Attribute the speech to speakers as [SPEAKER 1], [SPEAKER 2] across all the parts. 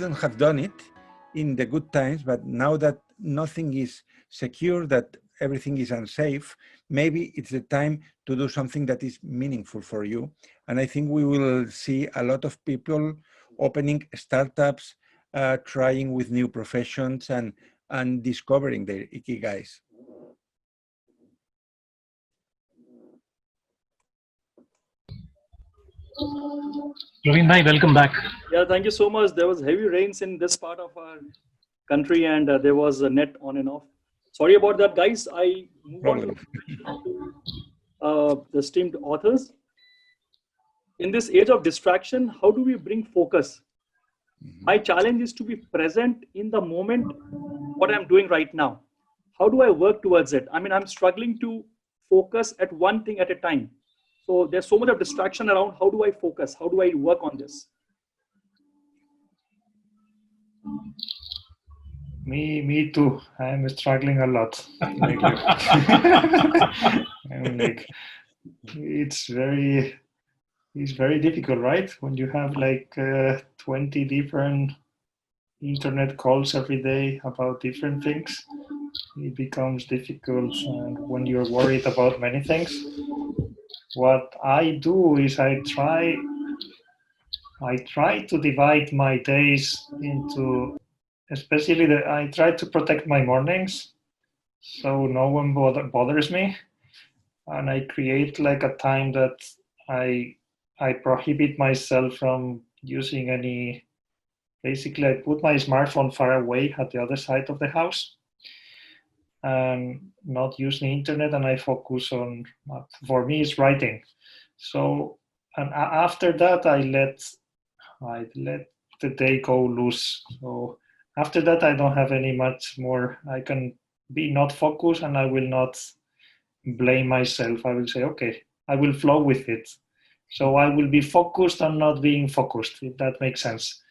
[SPEAKER 1] shouldn't have done it in the good times, but now that nothing is secure, that everything is unsafe, maybe it's the time to do something that is meaningful for you. And I think we will see a lot of people opening startups, trying with new professions and discovering their ikigais.
[SPEAKER 2] Praveen bhai, welcome back.
[SPEAKER 3] Yeah, thank you so much. There was heavy rains in this part of our country, and there was a net on and off. Sorry about that, guys. I move on to the esteemed authors. In this age of distraction, how do we bring focus? My challenge is to be present in the moment, what I'm doing right now. How do I work towards it? I mean, I'm struggling to focus at one thing at a time. So there's so much of distraction around. How do I focus? How do I work on this?
[SPEAKER 4] Me too. I'm struggling a lot. Like you. I'm like, it's very difficult, right? When you have like 20 different internet calls every day about different things, it becomes difficult. And when you're worried about many things, what I do is I try to divide my days into, especially I try to protect my mornings so no one bothers me, and I create like a time that I prohibit myself from using any. Basically, I put my smartphone far away at the other side of the house and not use the internet, and I focus on, for me, it's writing. So, and after that, I let the day go loose. So after that, I don't have any much more. I can be not focused, and I will not blame myself. I will say, okay, I will flow with it. So I will be focused on not being focused, if that makes sense.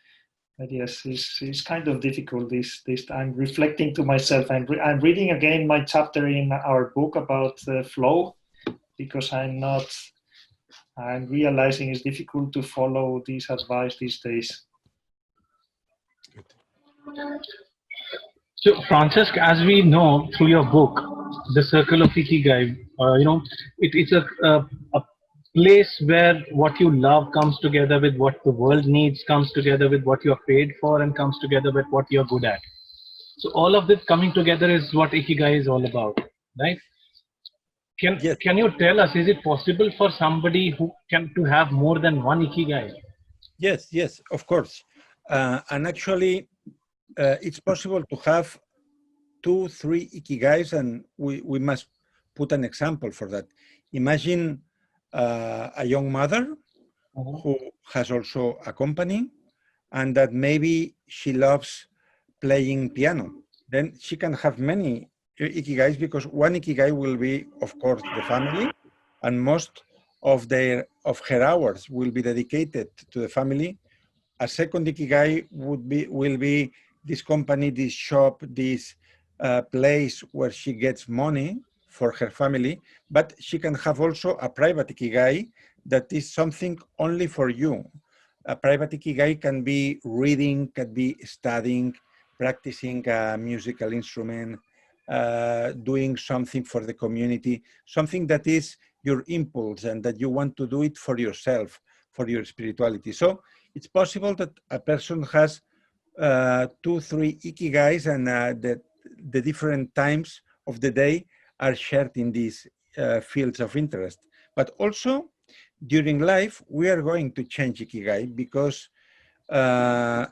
[SPEAKER 4] But yes, it's kind of difficult. This I'm reflecting to myself. I'm reading again my chapter in our book about flow, because I'm realizing it's difficult to follow this advice these days.
[SPEAKER 2] So, Fransesc, as we know through your book, The Circle of Ikigai, it's a place where what you love comes together with what the world needs, comes together with what you're paid for, and comes together with what you're good at. So all of this coming together is what Ikigai is all about, right? Can you tell us, is it possible for somebody to have more than one Ikigai?
[SPEAKER 1] Yes, of course. And actually, it's possible to have 2, 3 Ikigais, and we must put an example for that. Imagine a young mother who has also a company, and that maybe she loves playing piano. Then she can have many Ikigais, because one Ikigai will be, of course, the family, and most of her hours will be dedicated to the family. A second Ikigai will be this company, this shop, this place where she gets money for her family, but she can have also a private Ikigai that is something only for you. A private Ikigai can be reading, can be studying, practicing a musical instrument, doing something for the community, something that is your impulse and that you want to do it for yourself, for your spirituality. So it's possible that a person has 2, 3 Ikigais, and the different times of the day are shared in these fields of interest. But also, during life, we are going to change Ikigai, because I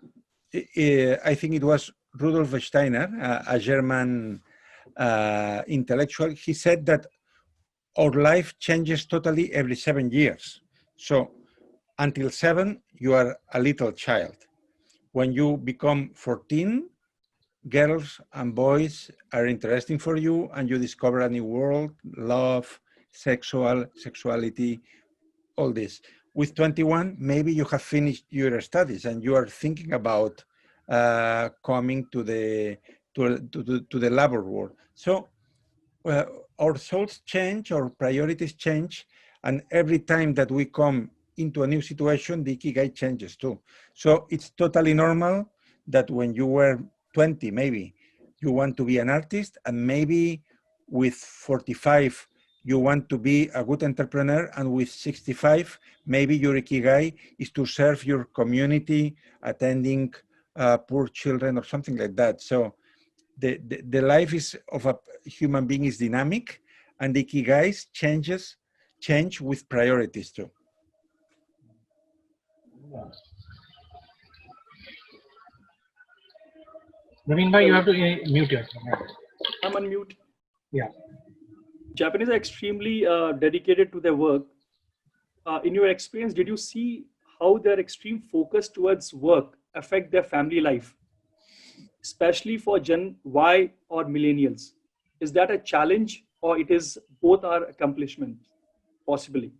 [SPEAKER 1] think it was Rudolf Steiner, a German intellectual. He said that our life changes totally every 7 years. So until 7, you are a little child. When you become 14, girls and boys are interesting for you, and you discover a new world, love, sexuality, all this. With 21, maybe you have finished your studies and you are thinking about coming to the labor world. So our souls change, our priorities change, and every time that we come into a new situation, the Ikigai changes too. So it's totally normal that when you were 20, maybe you want to be an artist, and maybe with 45, you want to be a good entrepreneur, and with 65, maybe your Ikigai is to serve your community, attending poor children or something like that. So the life is of a human being is dynamic, and the Ikigais change with priorities too.
[SPEAKER 2] Naveen, you have to mute yourself.
[SPEAKER 3] I'm unmute.
[SPEAKER 2] Yeah.
[SPEAKER 3] Japanese are extremely dedicated to their work. In your experience, did you see how their extreme focus towards work affect their family life, especially for Gen Y or millennials? Is that a challenge, or it is both are accomplishments, possibly?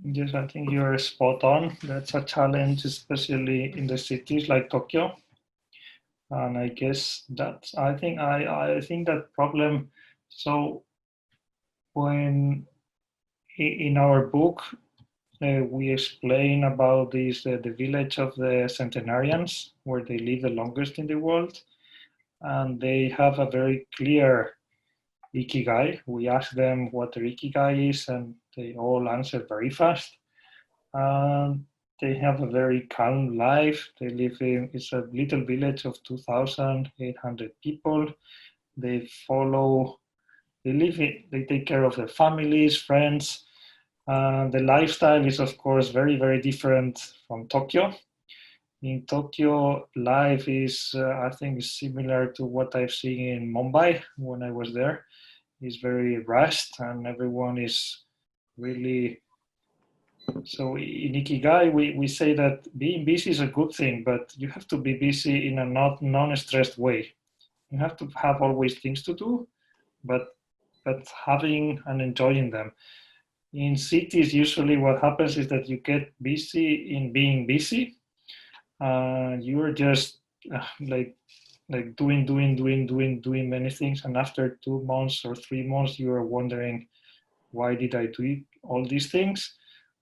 [SPEAKER 4] Yes, I think you're spot on. That's a challenge, especially in the cities like Tokyo. And I guess that I think that problem. So when in our book we explain about this the village of the centenarians, where they live the longest in the world, and they have a very clear Ikigai. We ask them what their Ikigai is, and they all answer very fast. And they have a very calm life. They live in, it's a little village of 2,800 people. They they take care of their families, friends. The lifestyle is, of course, very, very different from Tokyo. In Tokyo, life is, I think, similar to what I've seen in Mumbai when I was there. It's very rushed, and everyone is really. So in Ikigai, we say that being busy is a good thing, but you have to be busy in a non-stressed way. You have to have always things to do, but having and enjoying them. In cities, usually what happens is that you get busy in being busy. You're just like doing many things, and after 2 months or 3 months, you are wondering, why did I do all these things?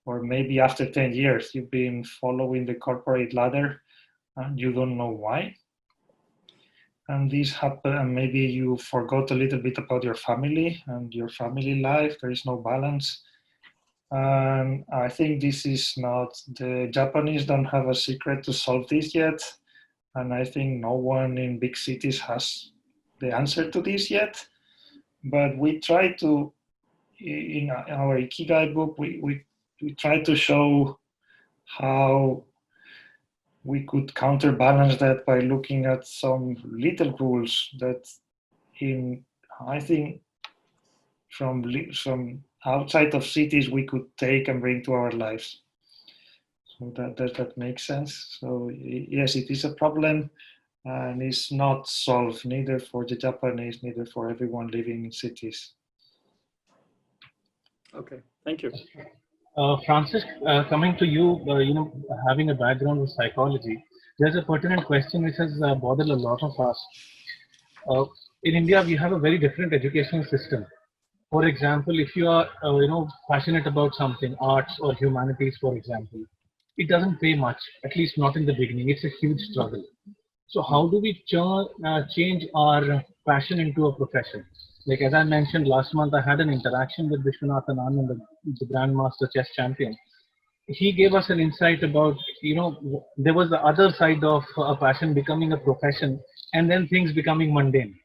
[SPEAKER 4] Or maybe after 10 years, you've been following the corporate ladder and you don't know why. And this happened, and maybe you forgot a little bit about your family and your family life. There is no balance. And I think this is not, the Japanese don't have a secret to solve this yet. And I think no one in big cities has the answer to this yet. But we try to, in our Ikigai book, we try to show how we could counterbalance that by looking at some little rules that I think from outside of cities we could take and bring to our lives. So that makes sense. So yes, it is a problem, and it's not solved neither for the Japanese, neither for everyone living in cities.
[SPEAKER 3] Okay, thank you.
[SPEAKER 2] Fransesc, coming to you, having a background with psychology, there's a pertinent question which has bothered a lot of us. In India, we have a very different educational system. For example, if you are, passionate about something, arts or humanities, for example, it doesn't pay much, at least not in the beginning. It's a huge struggle. So how do we change our passion into a profession? Like as I mentioned last month, I had an interaction with Vishwanathan Anand, the Grandmaster chess champion. He gave us an insight about, there was the other side of a passion becoming a profession, and then things becoming mundane.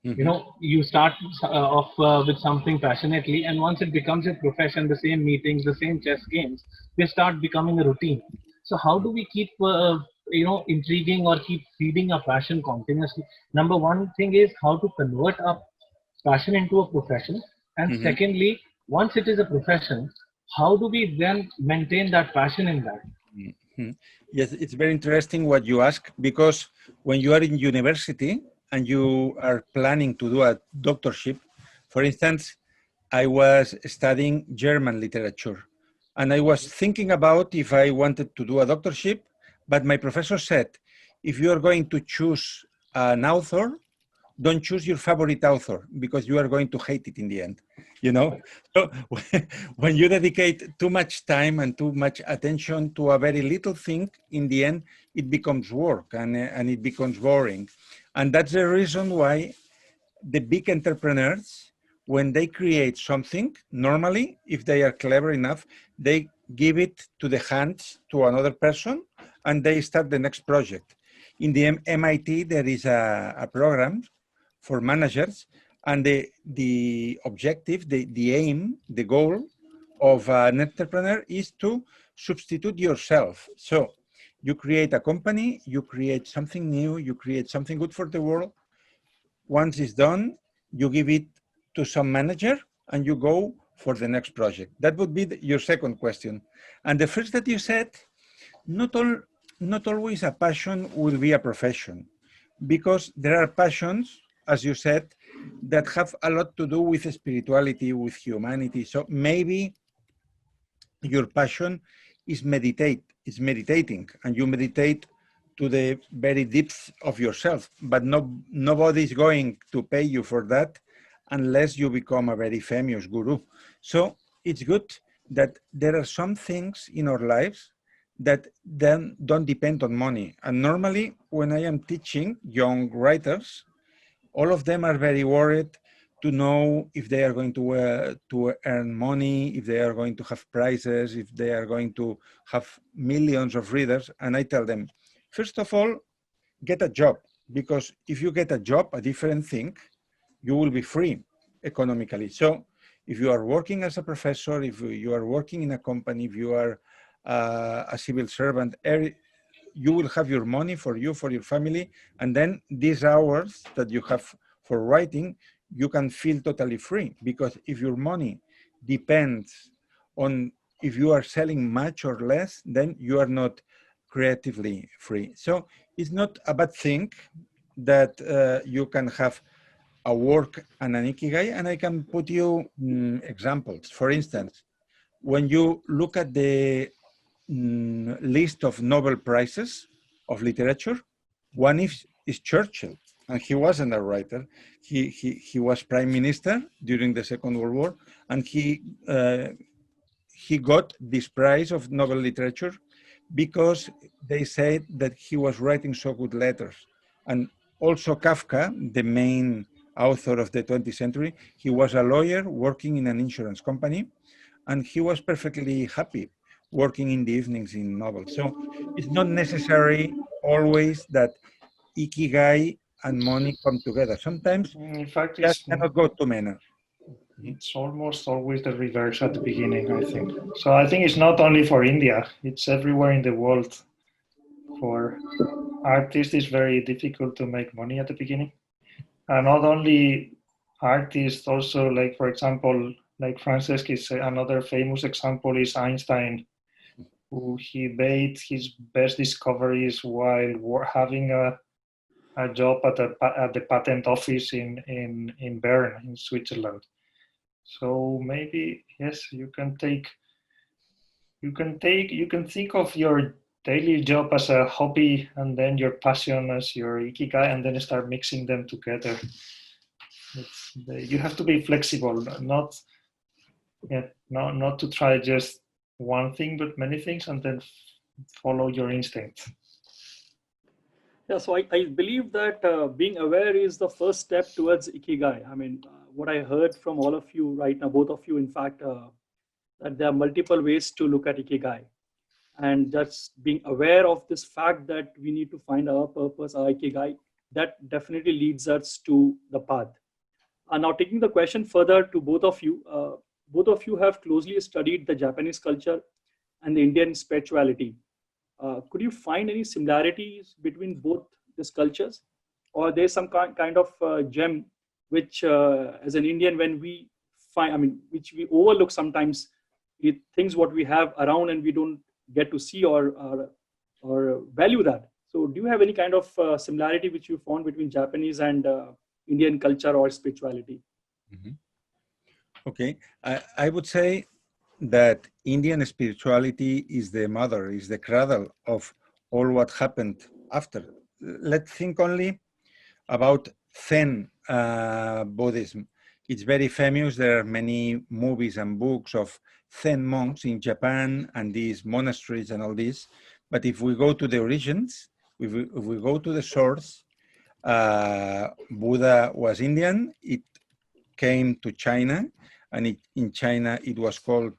[SPEAKER 2] You start off with something passionately, and once it becomes a profession, the same meetings, the same chess games, they start becoming a routine. So how do we keep intriguing or keep feeding a passion continuously? Number one thing is how to convert a passion into a profession, and secondly, once it is a profession, how do we then maintain that passion in that?
[SPEAKER 1] Yes, it's very interesting what you ask, because when you are in university and you are planning to do a doctorship, for instance, I was studying German literature, and I was thinking about if I wanted to do a doctorship, but my professor said, if you are going to choose an author, don't choose your favorite author because you are going to hate it in the end, you know? So when you dedicate too much time and too much attention to a very little thing, in the end, it becomes work and it becomes boring. And that's the reason why the big entrepreneurs, when they create something, normally, if they are clever enough, they give it to the hands to another person and they start the next project. In the MIT, there is a program for managers, and the objective, the aim, the goal of an entrepreneur is to substitute yourself. So you create a company, you create something new, you create something good for the world. Once it's done, you give it to some manager and you go for the next project. That would be your second question. And the first that you said, not always a passion will be a profession, because there are passions, as you said, that have a lot to do with spirituality, with humanity. So maybe your passion is meditating, and you meditate to the very depths of yourself, but nobody is going to pay you for that unless you become a very famous guru. So it's good that there are some things in our lives that then don't depend on money. And normally when I am teaching young writers, all of them are very worried to know if they are going to earn money, if they are going to have prizes, if they are going to have millions of readers. And I tell them, first of all, get a job, because if you get a job, a different thing, you will be free economically. So if you are working as a professor, if you are working in a company, if you are a civil servant, you will have your money for you, for your family, and then these hours that you have for writing, you can feel totally free, because if your money depends on if you are selling much or less, then you are not creatively free. So it's not a bad thing that you can have a work and an Ikigai, and I can put you examples. For instance, when you look at the list of Nobel Prizes of literature, one is Churchill, and he wasn't a writer. He was prime minister during the Second World War, and he got this prize of Nobel literature because they said that he was writing so good letters. And also Kafka, the main author of the 20th century, he was a lawyer working in an insurance company, and he was perfectly happy working in the evenings in Nobel. So it's not necessary always that Ikigai and money come together. Sometimes
[SPEAKER 4] In fact,
[SPEAKER 1] just cannot go to many.
[SPEAKER 4] it's almost always the reverse at the beginning, I think. So I think it's not only for India, it's everywhere in the world. For artists, it's very difficult to make money at the beginning. And not only artists, also, like, for example, like Fransesc is another famous example is Einstein, who he made his best discoveries while having a job at the patent office in Bern, in Switzerland. So maybe, yes, you can think of your daily job as a hobby, and then your passion as your Ikigai, and then start mixing them together. You have to be flexible, not to try just one thing, but many things, and then follow your instinct.
[SPEAKER 3] Yeah, so I believe that being aware is the first step towards Ikigai. I mean, what I heard from all of you right now, both of you, in fact, that there are multiple ways to look at Ikigai. And just being aware of this fact that we need to find our purpose, our Ikigai, that definitely leads us to the path. Now, taking the question further to both of you have closely studied the Japanese culture and the Indian spirituality. Could you find any similarities between both these cultures, or there's some kind of gem which, as an Indian, when we find, I mean, which we overlook sometimes, things what we have around and we don't get to see or value that. So, do you have any kind of similarity which you found between Japanese and Indian culture or spirituality?
[SPEAKER 1] Mm-hmm. Okay, I would say that Indian spirituality is the mother, is the cradle of all what happened after. Let's think only about Zen Buddhism. It's very famous. There are many movies and books of Zen monks in Japan and these monasteries and all this. But if we go to the origins, if we go to the source, Buddha was Indian. It came to China, and in China it was called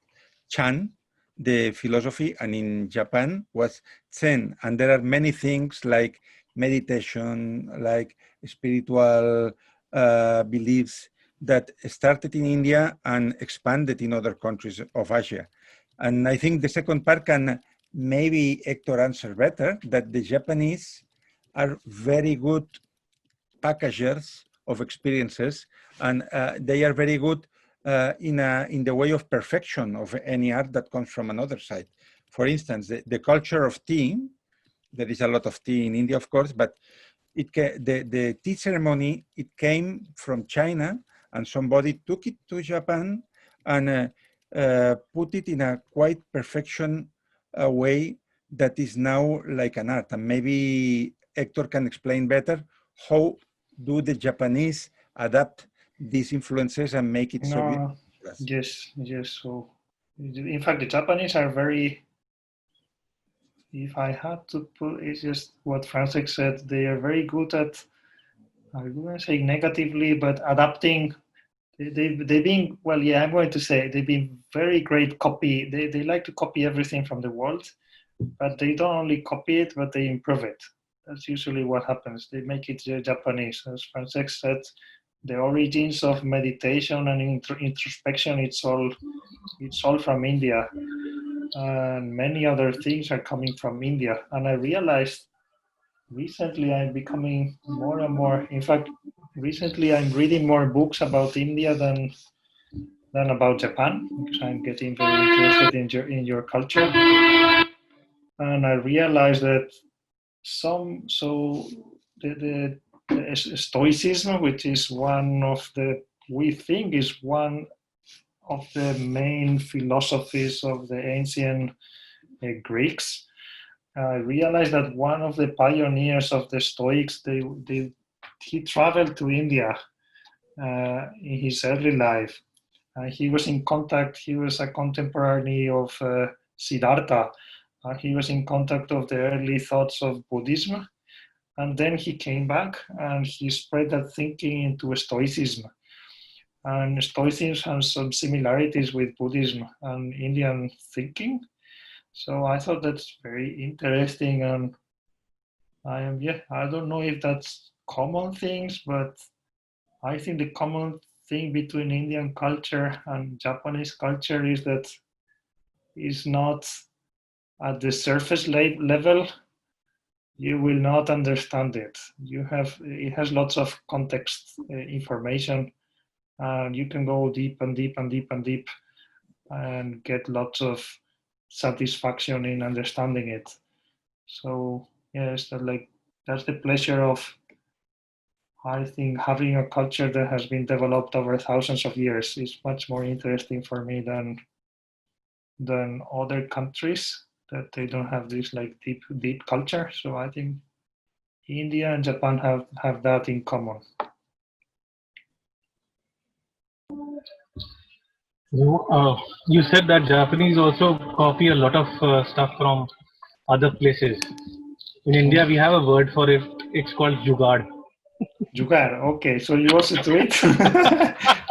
[SPEAKER 1] Chan, the philosophy, and in Japan was Zen. And there are many things like meditation, like spiritual beliefs that started in India and expanded in other countries of Asia. And I think the second part can maybe Hector answer better, that the Japanese are very good packagers of experiences, and they are very good in the way of perfection of any art that comes from another side. For instance, the culture of tea, there is a lot of tea in India, of course, but the tea ceremony, it came from China, and somebody took it to Japan and put it in a quite perfection way that is now like an art. And maybe Hector can explain better how do the Japanese adapt these influences and make it so beautiful?
[SPEAKER 4] Yes. So, in fact, the Japanese are very, if I had to put, it's just what Fransesc said, they are very good at, I wouldn't say negatively, but adapting. They've been, well, yeah, I'm going to say they've been very great copy. They like to copy everything from the world, but they don't only copy it, but they improve it. That's usually what happens. They make it Japanese. As Fransesc said, the origins of meditation and introspection, it's all from India. And many other things are coming from India. And I realized recently I'm becoming more and more, in fact, recently I'm reading more books about India than about Japan, because I'm getting very interested in your culture. And I realized that the Stoicism, which is we think is one of the main philosophies of the ancient Greeks. I realized that one of the pioneers of the Stoics, he traveled to India in his early life. He was in contact, he was a contemporary of Siddhartha. He was in contact of the early thoughts of Buddhism. And then he came back and he spread that thinking into Stoicism. And Stoicism has some similarities with Buddhism and Indian thinking. So I thought that's very interesting. And I don't know if that's common things, but I think the common thing between Indian culture and Japanese culture is that it's not at the surface level. You will not understand it. It has lots of context information, and you can go deep and deep and deep and deep and get lots of satisfaction in understanding it. So yes, that's the pleasure of, I think, having a culture that has been developed over thousands of years is much more interesting for me than other countries that they don't have this like deep culture. So I think India and Japan have that in common.
[SPEAKER 2] You said that Japanese also copy a lot of stuff from other places. In India, we have a word for it. It's called jugaad.
[SPEAKER 4] Jugaad. Okay, so you also do it.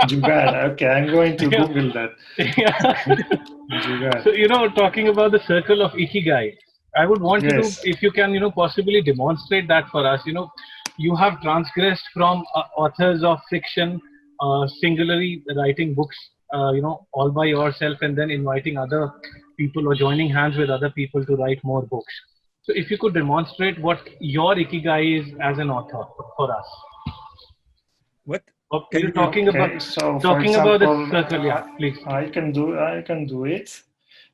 [SPEAKER 4] Jugaad. Okay, I'm going to Google that. Jugaad.
[SPEAKER 2] So talking about the circle of Ikigai, I would want you to, if you can, possibly demonstrate that for us. You have transgressed from authors of fiction, singularly writing books, all by yourself, and then inviting other people or joining hands with other people to write more books. So if you could demonstrate what your Ikigai is as an author for us.
[SPEAKER 1] What?
[SPEAKER 2] You're talking about the circle, yeah, please.
[SPEAKER 4] I can do it.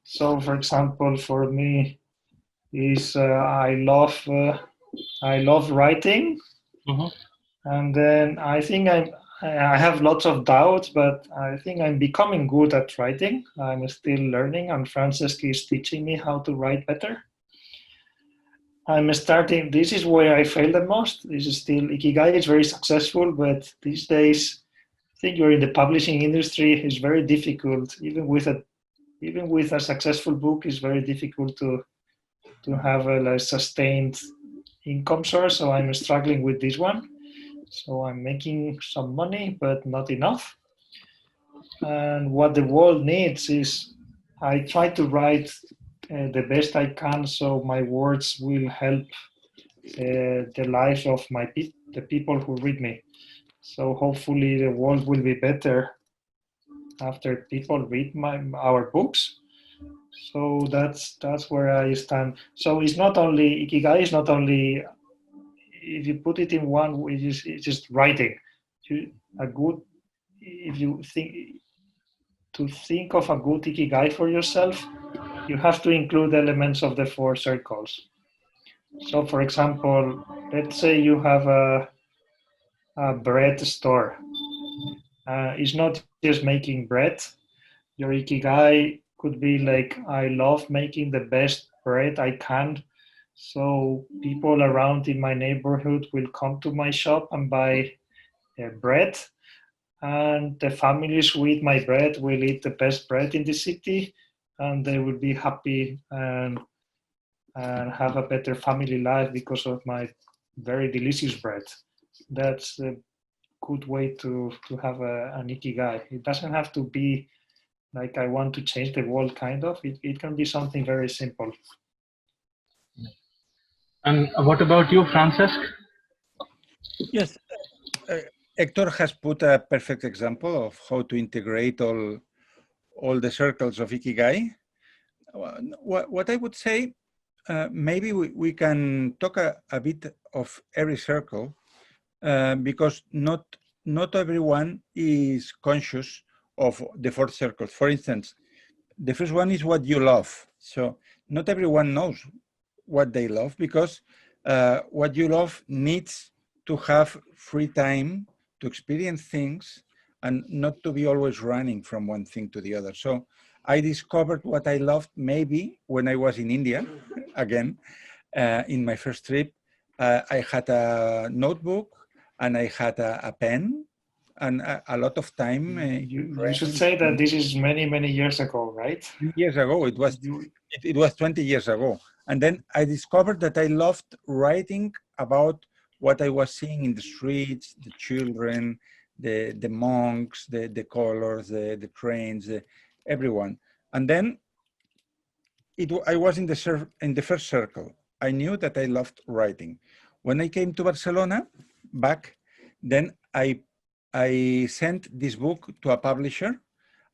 [SPEAKER 4] So, for example, for me, is I love writing, and then I think I have lots of doubts, but I think I'm becoming good at writing. I'm still learning, and Fransesc is teaching me how to write better. I'm starting. This is where I fail the most. This is still Ikigai is very successful, but these days, I think you're in the publishing industry. It's very difficult, even with a successful book. It's very difficult to have a sustained income source. So I'm struggling with this one. So I'm making some money, but not enough. And what the world needs is I try to write the best I can, so my words will help the lives of the people who read me. So hopefully the world will be better after people read our books. So that's where I stand. So it's not only Ikigai is not only, if you put it in one, it's just writing. A good, if you think of a good Ikigai for yourself, you have to include elements of the four circles. So for example, let's say you have a bread store. It's not just making bread. Your Ikigai could be like, I love making the best bread I can. So people around in my neighborhood will come to my shop and buy bread. And the families who eat my bread will eat the best bread in the city. And they will be happy and have a better family life because of my very delicious bread. That's a good way to have an Ikigai. It doesn't have to be like I want to change the world, kind of. It can be something very simple.
[SPEAKER 2] And what about you, Fransesc?
[SPEAKER 1] Yes, Hector has put a perfect example of how to integrate all the circles of Ikigai. What I would say, maybe we can talk a bit of every circle, because not everyone is conscious of the four circles. For instance, the first one is what you love. So not everyone knows what they love, because what you love needs to have free time to experience things and not to be always running from one thing to the other. So I discovered what I loved maybe when I was in India, again, in my first trip. I had a notebook and I had a pen and a lot of time.
[SPEAKER 4] You should say that this is many years ago, right?
[SPEAKER 1] Years ago, it was 20 years ago. And then I discovered that I loved writing about what I was seeing in the streets, the children, the monks, the colors, the trains, everyone. And then I was in the first circle. I knew that I loved writing. When I came to Barcelona back, then I sent this book to a publisher,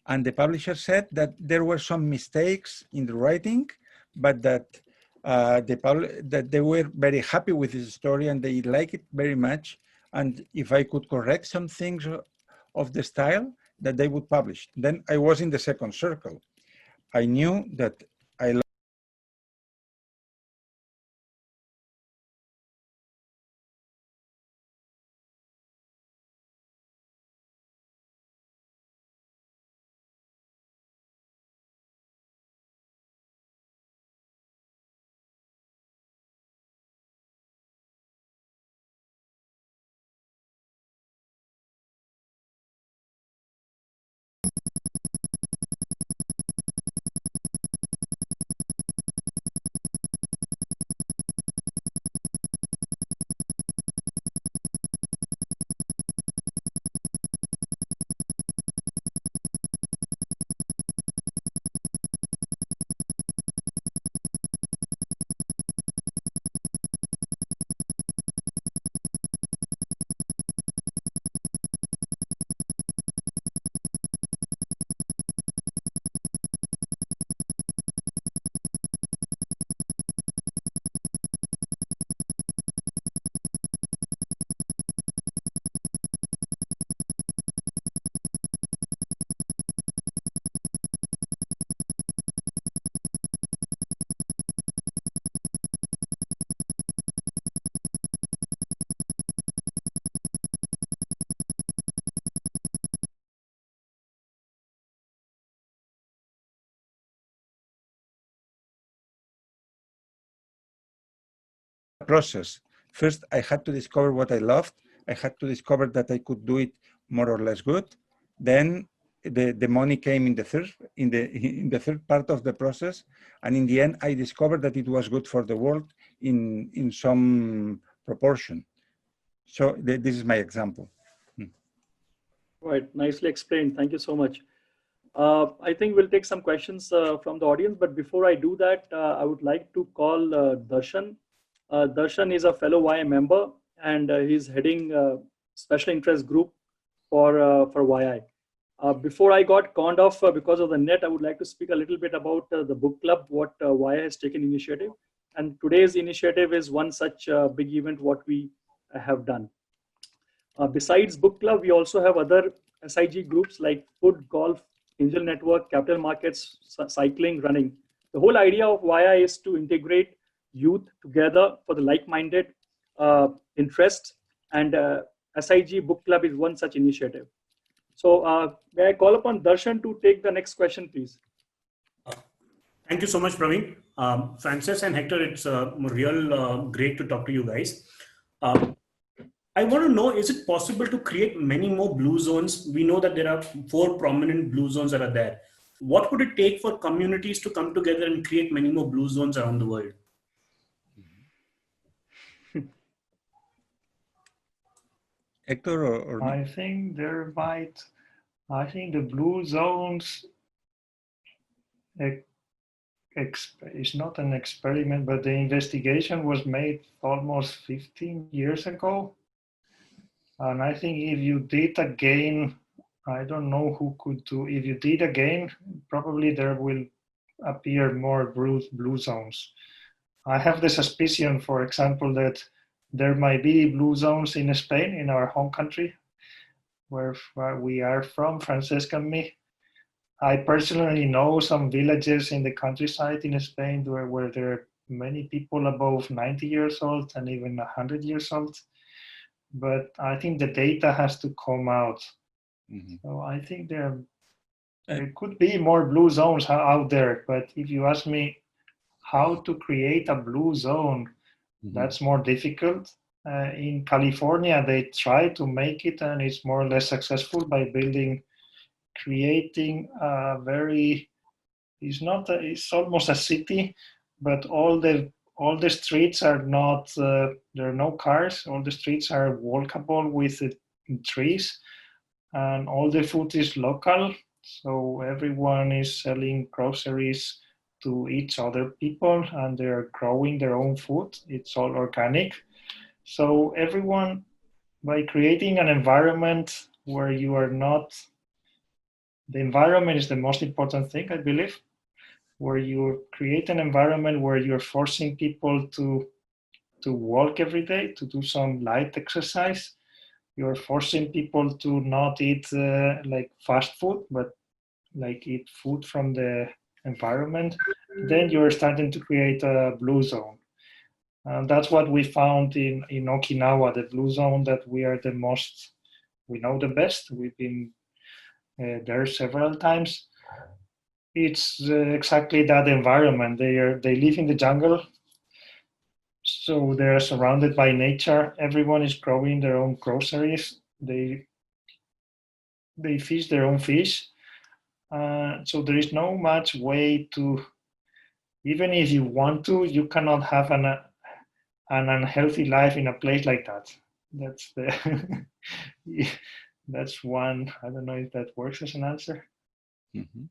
[SPEAKER 1] and the publisher said that there were some mistakes in the writing, but that that they were very happy with the story and they liked it very much. And if I could correct some things of the style, that they would publish. Then I was in the second circle. I knew that I process. First, I had to discover what I loved. I had to discover that I could do it more or less good. Then the money came in the third part of the process, and in the end, I discovered that it was good for the world in some proportion. So this is my example.
[SPEAKER 3] Right, nicely explained. Thank you so much. I think we'll take some questions from the audience, but before I do that, I would like to call Darshan. Darshan is a fellow YI member, and he's heading special interest group for YI. Before I got conned off because of the net, I would like to speak a little bit about the book club, what YI has taken initiative. And today's initiative is one such big event what we have done. Besides book club, we also have other SIG groups like food, golf, angel network, capital markets, cycling, running. The whole idea of YI is to integrate youth together for the like-minded interest, and SIG book club is one such initiative. So may I call upon Darshan to take the next question, please?
[SPEAKER 5] Thank you so much, Praveen. Fransesc and Hector, it's real great to talk to you guys. I want to know, is it possible to create many more blue zones? We know that there are 4 prominent blue zones that are there. What would it take for communities to come together and create many more blue zones around the world?
[SPEAKER 1] Hector or
[SPEAKER 4] I think there might, I think the blue zones, it's not an experiment, but the investigation was made almost 15 years ago. And I think if you did again, I don't know who could do, if you did again, probably there will appear more blue zones. I have the suspicion, for example, that there might be blue zones in Spain, in our home country, where we are from, Fransesc and me. I personally know some villages in the countryside in Spain where there are many people above 90 years old and even 100 years old. But I think the data has to come out. Mm-hmm. So I think there could be more blue zones out there. But if you ask me how to create a blue zone, mm-hmm. that's more difficult. In California, they try to make it, and it's more or less successful by creating a very, it's almost a city, but all the streets are not, there are no cars, all the streets are walkable with trees, and all the food is local, so everyone is selling groceries to each other people, and they're growing their own food. It's all organic. So everyone, by creating an environment where you are not, the environment is the most important thing, I believe, where you create an environment where you're forcing people to walk every day, to do some light exercise. You're forcing people to not eat like fast food, but like eat food from the environment. Then you're starting to create a blue zone. And that's what we found in Okinawa, the blue zone that we are the most, we know the best. We've been there several times. It's exactly that environment. They live in the jungle, so they're surrounded by nature. Everyone is growing their own groceries. They fish their own fish. So there is no much way to, even if you want to, you cannot have an unhealthy life in a place like that. That's the that's one. I don't know if that works as an answer. Mm-hmm.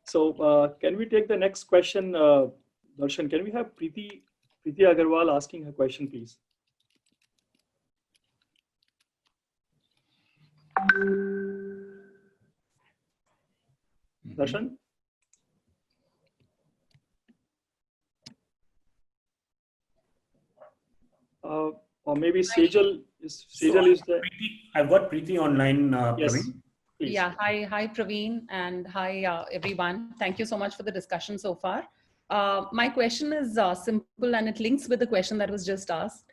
[SPEAKER 3] So can we take the next question, Darshan? Can we have Preeti Agarwal asking her question, please? Mm-hmm. Darshan? Or maybe Sejal is there.
[SPEAKER 5] I've got Preeti online,
[SPEAKER 3] yes.
[SPEAKER 5] Praveen.
[SPEAKER 3] Please.
[SPEAKER 6] Yeah, hi Praveen, and hi everyone. Thank you so much for the discussion so far. My question is simple, and it links with the question that was just asked,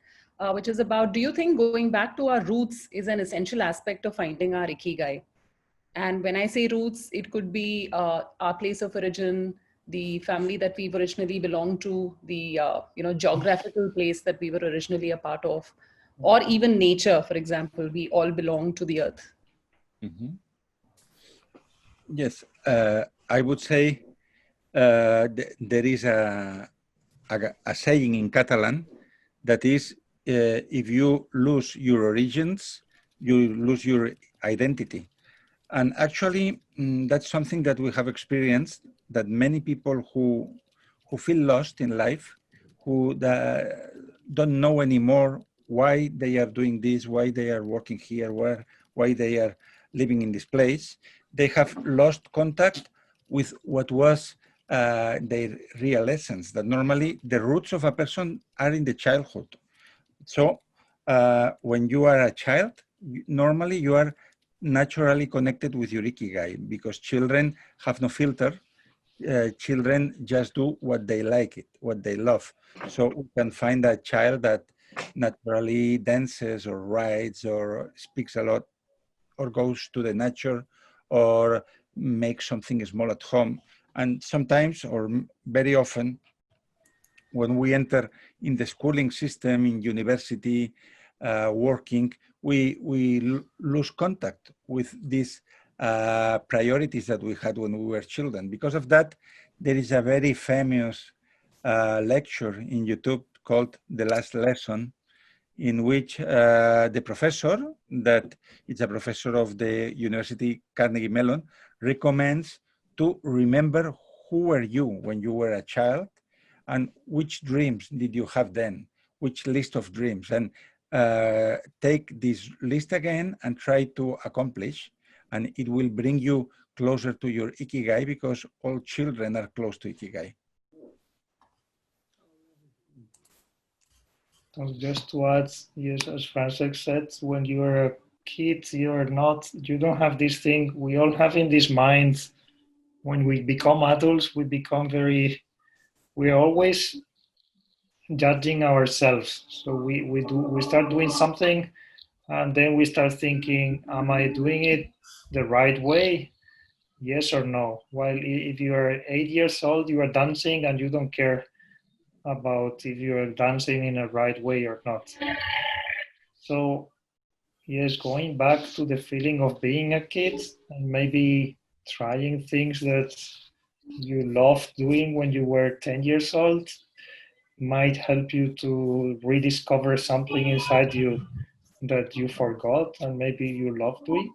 [SPEAKER 6] which is about, do you think going back to our roots is an essential aspect of finding our Ikigai? And when I say roots, it could be our place of origin, the family that we've originally belonged to, the geographical place that we were originally a part of, or even nature, for example. We all belong to the earth.
[SPEAKER 1] Mhm. Yes, I would say there is a saying in Catalan that is, if you lose your origins, you lose your identity. And actually, that's something that we have experienced, that many people who feel lost in life, who don't know anymore why they are doing this, why they are working here, why they are living in this place, they have lost contact with what was their real essence, that normally the roots of a person are in the childhood. So when you are a child, normally you are naturally connected with your Ikigai, because children have no filter. Children just do what they like it, what they love. So we can find a child that naturally dances or writes or speaks a lot or goes to the nature or makes something small at home. And sometimes, or very often, when we enter in the schooling system, in university, working, we lose contact with these priorities that we had when we were children. Because of that, there is a very famous lecture in YouTube called The Last Lesson, in which the professor, that is a professor of the University Carnegie Mellon, recommends to remember who were you when you were a child, and which dreams did you have then, which list of dreams, and take this list again and try to accomplish, and it will bring you closer to your Ikigai, because all children are close to Ikigai.
[SPEAKER 4] So just to add, yes, as Fransesc said, when you're a kid, you don't have this thing we all have in this mind. When we become adults, we're always judging ourselves. So we start doing something, and then we start thinking, am I doing it the right way? Yes or no? While if you are 8 years old, you are dancing and you don't care about if you are dancing in a right way or not. So yes, going back to the feeling of being a kid and maybe trying things that you loved doing when you were 10 years old might help you to rediscover something inside you that you forgot and maybe you love doing.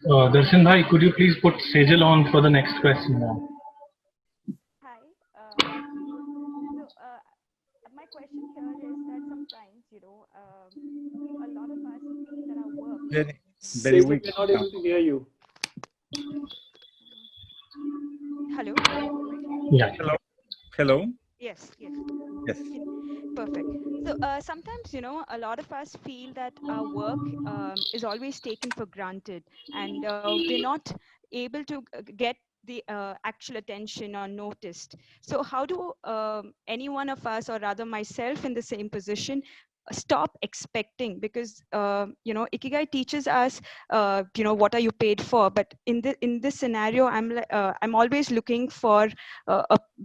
[SPEAKER 2] Darshan bhai, could you please put Sejal on for the next question now?
[SPEAKER 7] Hi. So my question here is that sometimes, a lot of us feel that our work.
[SPEAKER 1] Very
[SPEAKER 3] Sejal,
[SPEAKER 1] weak.
[SPEAKER 3] we're not able to hear you.
[SPEAKER 7] Hello.
[SPEAKER 2] Yeah.
[SPEAKER 1] Hello. Hello.
[SPEAKER 7] Yes. Yes.
[SPEAKER 1] Yes.
[SPEAKER 7] Perfect. So sometimes, a lot of us feel that our work is always taken for granted, and we're not able to get the actual attention or noticed. So how do any one of us, or rather myself in the same position, stop expecting? Because Ikigai teaches us what are you paid for, but in this scenario I'm always looking for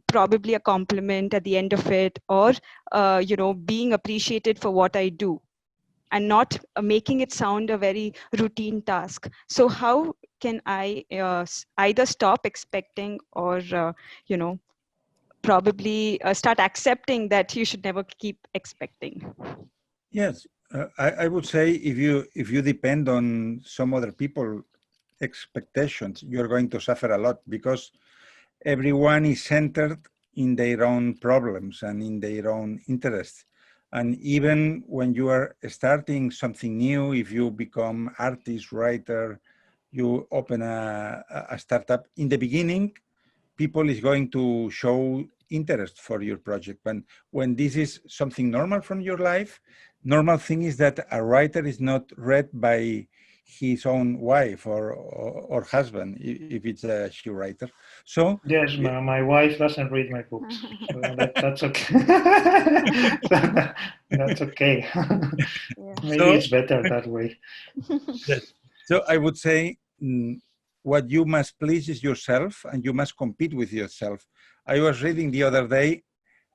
[SPEAKER 7] probably a compliment at the end of it, or being appreciated for what I do, and not making it sound a very routine task. So how can I either stop expecting, or probably start accepting that you should never keep expecting?
[SPEAKER 1] Yes, I would say if you depend on some other people expectations, you're going to suffer a lot, because everyone is centered in their own problems and in their own interests. And even when you are starting something new, if you become artist, writer, you open a startup, in the beginning, people is going to show interest for your project. But when this is something normal from your life, normal thing is that a writer is not read by his own wife or husband, if it's a she writer. So
[SPEAKER 4] Yes, my wife doesn't read my books, so that's okay. That's okay. Maybe it's better that way.
[SPEAKER 1] yes. So I would say what you must please is yourself, and you must compete with yourself. I was reading the other day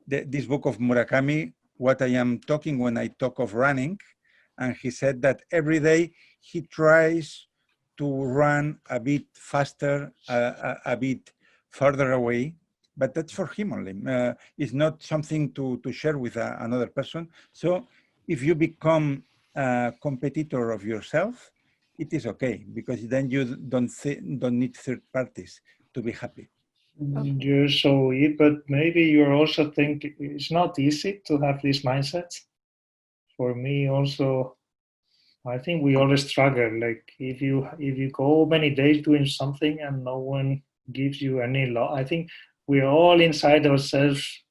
[SPEAKER 1] this book of Murakami, What I Am Talking When I Talk of Running, and he said that every day he tries to run a bit faster, a bit further away, but that's for him only. It's not something to share with another person. So if you become a competitor of yourself, it is okay, because then you don't need third parties to be happy.
[SPEAKER 4] You're so but maybe you're also thinking it's not easy to have this mindset. For me also, I think we always struggle. Like if you go many days doing something and no one gives you any love, I think we're all inside ourselves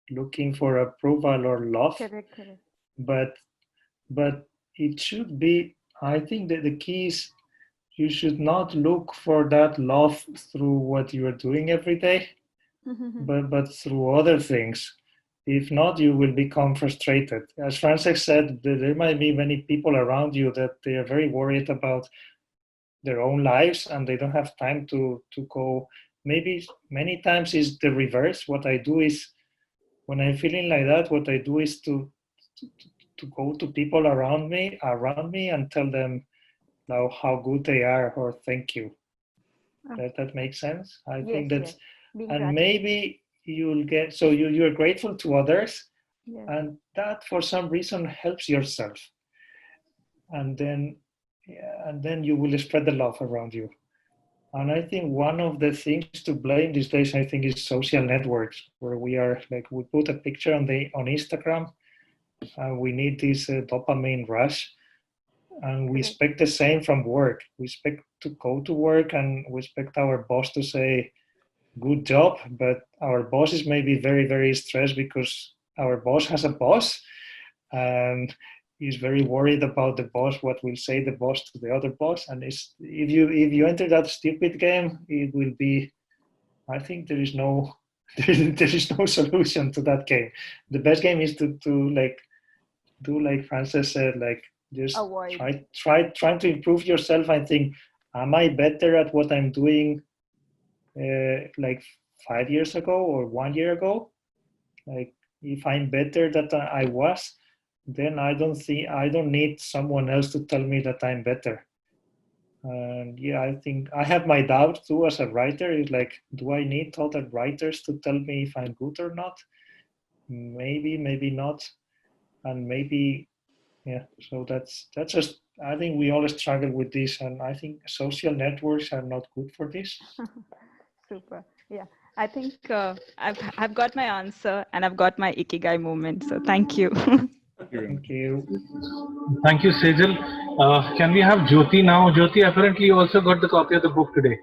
[SPEAKER 4] looking for approval or love.
[SPEAKER 7] Correct.
[SPEAKER 4] But it should be. I think that the key is you should not look for that love through what you are doing every day, but through other things. If not, you will become frustrated. As Fransesc said, there might be many people around you that they are very worried about their own lives and they don't have time to go. Maybe many times is the reverse. What I do is, when I'm feeling like that, what I do is to go to people around me and tell them how good they are or thank you. That makes sense. I think that's, and maybe you'll get, so you're grateful to others, and that for some reason helps yourself, and then you will spread the love around you. And I think one of the things to blame these days, I think, is social networks, where we are like, we put a picture on Instagram, and we need this dopamine rush, and we expect the same from work. We expect to go to work and we expect our boss to say, good job, but our boss is maybe very, very stressed because our boss has a boss and he's very worried about the boss, what will say the boss to the other boss. And if you enter that stupid game, it will be, I think there is no solution to that game. The best game is to like do like Fransesc said, like just trying to improve yourself and think, am I better at what I'm doing like 5 years ago or 1 year ago? Like if I'm better than I was, then I don't need someone else to tell me that I'm better. And yeah, I think I have my doubts too as a writer. Is like, do I need other writers to tell me if I'm good or not? Maybe not. And maybe, yeah, so that's just, I think we all struggle with this, and I think social networks are not good for this.
[SPEAKER 7] Super. Yeah, I think I've got my answer and I've got my Ikigai moment. So thank you.
[SPEAKER 4] Thank you.
[SPEAKER 2] Thank you, Sejal. Can we have Jyoti now? Jyoti, apparently you also got the copy of the book today.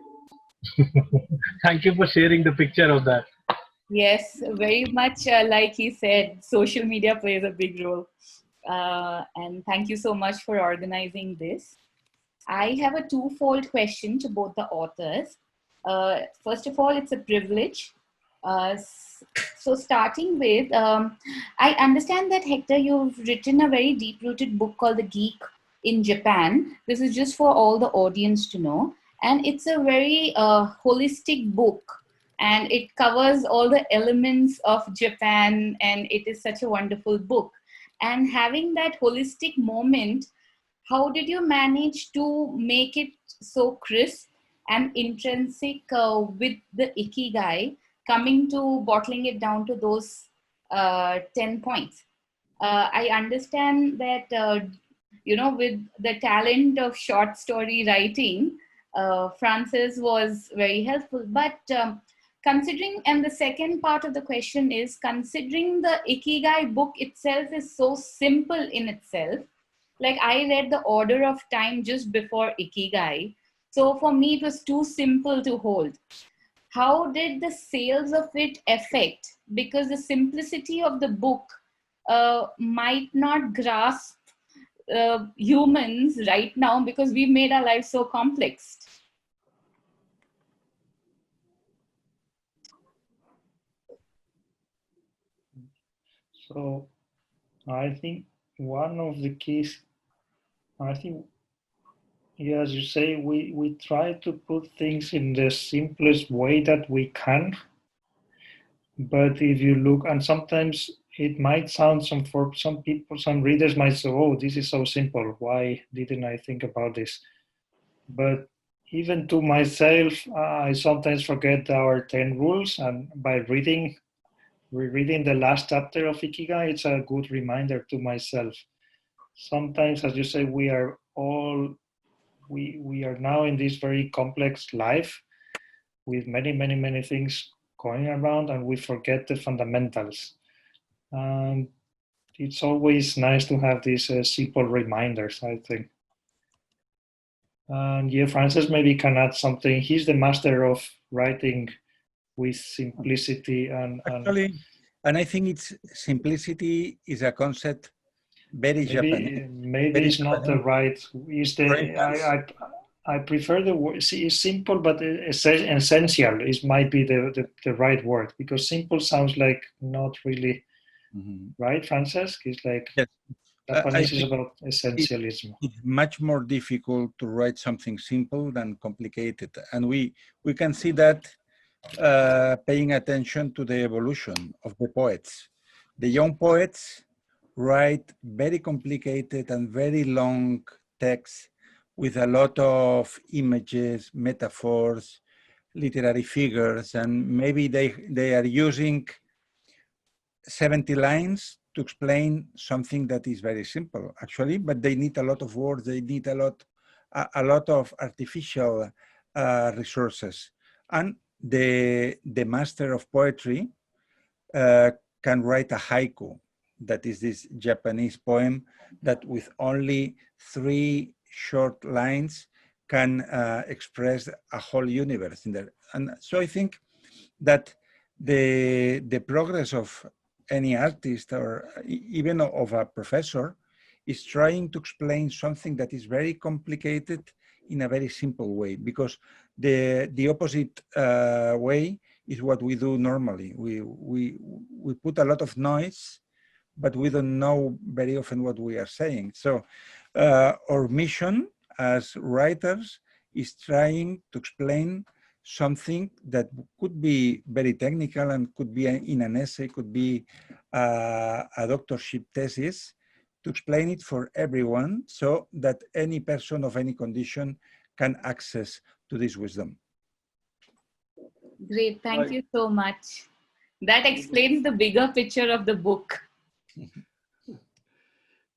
[SPEAKER 2] Thank you for sharing the picture of that.
[SPEAKER 8] Yes, very much like he said, social media plays a big role. And thank you so much for organizing this. I have a twofold question to both the authors. First of all, it's a privilege. So starting with, I understand that Hector, you've written a very deep-rooted book called The Geek in Japan. This is just for all the audience to know. And it's a very holistic book. And it covers all the elements of Japan, and it is such a wonderful book. And having that holistic moment, how did you manage to make it so crisp and intrinsic with the Ikigai, coming to bottling it down to those 10 points? I understand that, with the talent of short story writing, Fransesc was very helpful. But considering, and the second part of the question is, considering the Ikigai book itself is so simple in itself, like I read The Order of Time just before Ikigai. So for me, it was too simple to hold. How did the sales of it affect? Because the simplicity of the book might not grasp humans right now because we've made our lives so complex?
[SPEAKER 4] So I think one of the keys, I think, yeah, as you say, we try to put things in the simplest way that we can. But if you look, and sometimes it might sound for some people, some readers might say, "Oh, this is so simple. Why didn't I think about this?" But even to myself, I sometimes forget our 10 rules, and by rereading the last chapter of Ikigai, it's a good reminder to myself. Sometimes, as you say, we are now in this very complex life with many things going around, and we forget the fundamentals. And it's always nice to have these simple reminders, I think. And yeah, Francis maybe can add something. He's the master of writing with simplicity
[SPEAKER 1] Actually, and I think it's simplicity is a concept very Japanese.
[SPEAKER 4] maybe
[SPEAKER 1] Very
[SPEAKER 4] it's not the
[SPEAKER 1] Japanese.
[SPEAKER 4] right. Is
[SPEAKER 1] For
[SPEAKER 4] the
[SPEAKER 1] instance,
[SPEAKER 4] I prefer the word. It's simple, but essential is might be the right word, because simple sounds like not really right. Fransesc is like
[SPEAKER 1] yes, I
[SPEAKER 4] Japanese is
[SPEAKER 1] think
[SPEAKER 4] about
[SPEAKER 1] it,
[SPEAKER 4] essentialism.
[SPEAKER 1] it's much more difficult to write something simple than complicated, and we can see that paying attention to the evolution of the poets. The young poets write very complicated and very long texts with a lot of images, metaphors, literary figures, and maybe they are using 70 lines to explain something that is very simple, actually, but they need a lot of words, they need a lot of artificial resources. And the master of poetry can write a haiku, that is this Japanese poem that with only 3 short lines can express a whole universe in there. And so I think that the progress of any artist or even of a professor is trying to explain something that is very complicated in a very simple way, because the opposite way is what we do normally. We put a lot of noise, but we don't know very often what we are saying. So our mission as writers is trying to explain something that could be very technical and could be in an essay, could be a doctorship thesis, to explain it for everyone so that any person of any condition can access to this wisdom.
[SPEAKER 8] Great, thank you so much. That explains the bigger picture of the book.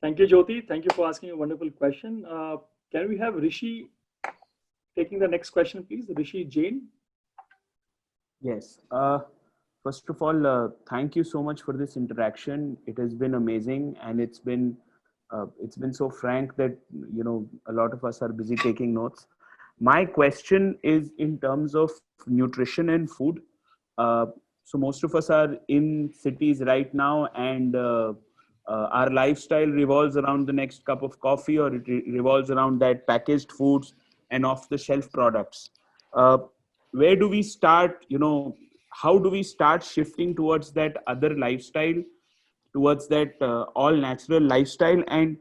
[SPEAKER 3] Thank you, Jyoti. Thank you for asking a wonderful question. Can we have Rishi taking the next question, please? Rishi Jain.
[SPEAKER 9] Yes. First of all, thank you so much for this interaction. It has been amazing, and it's been so frank that a lot of us are busy taking notes. My question is in terms of nutrition and food. So most of us are in cities right now, and our lifestyle revolves around the next cup of coffee, or it revolves around that packaged foods and off-the-shelf products. Where do we start? How do we start shifting towards that other lifestyle, towards that all natural lifestyle? And